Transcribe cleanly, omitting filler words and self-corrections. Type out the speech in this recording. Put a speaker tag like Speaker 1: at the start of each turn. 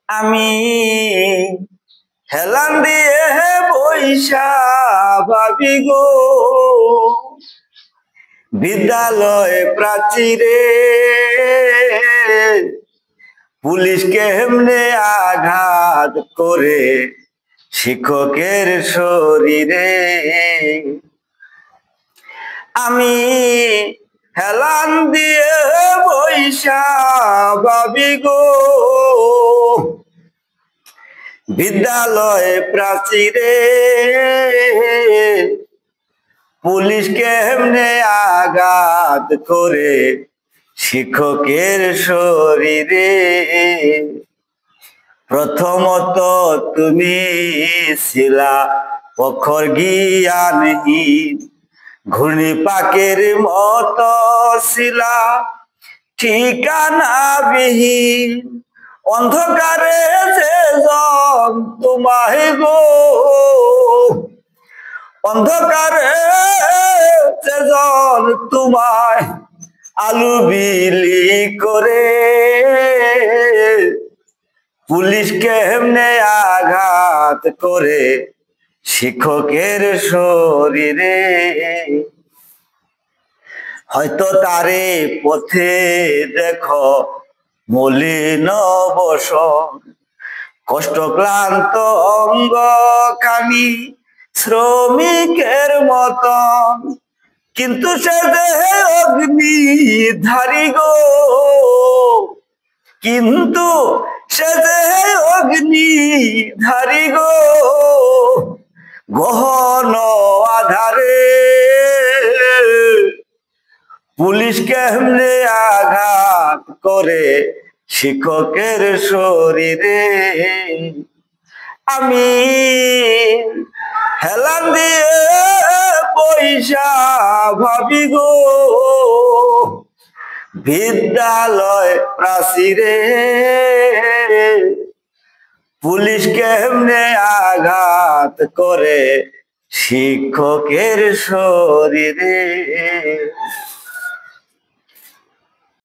Speaker 1: আমি হেলান দিয়ে বৈশা ভাবি গো বিদ্যালয় প্রাচীরে পুলিশ কেমনে আঘাত করে শিক্ষকের শরীরে। আমি হেলান দিয়ে বৈশা ভাবি গো বিদ্যালয় প্রাচীরে পুলিশ কেমনে আঘাত করে শিক্ষকের শরীরে। প্রথমত তুমি ছিলা অক্ষর জ্ঞানহীন, ঘূর্ণি পাকের মতো ছিলা ঠিকানাবিহীন। অন্ধকারে যেজন তোমায় গো, অন্ধকারে যেজন তোমায় আলু বিলি করে পুলিশ কেমনে আঘাত করে শিক্ষকের শরীরে। হয়তো তারে পথে দেখো মলিন বসন, কষ্ট ক্লান্ত অঙ্গ খানি শ্রমিকের মতন, কিন্তু সে দেহে অগ্নি ধারি গো, কিন্তু সে দেহে অগ্নি ধারি গো। গহন আধারে পুলিশ কেমনে আঘাত করে শিক্ষকের শরীরে। আমি হেলান দিয়ে পয়সা ভাবি গো বিদ্যালয় প্রাচীরে পুলিশ কেমনে আঘাত করে শিক্ষকের শরীরে।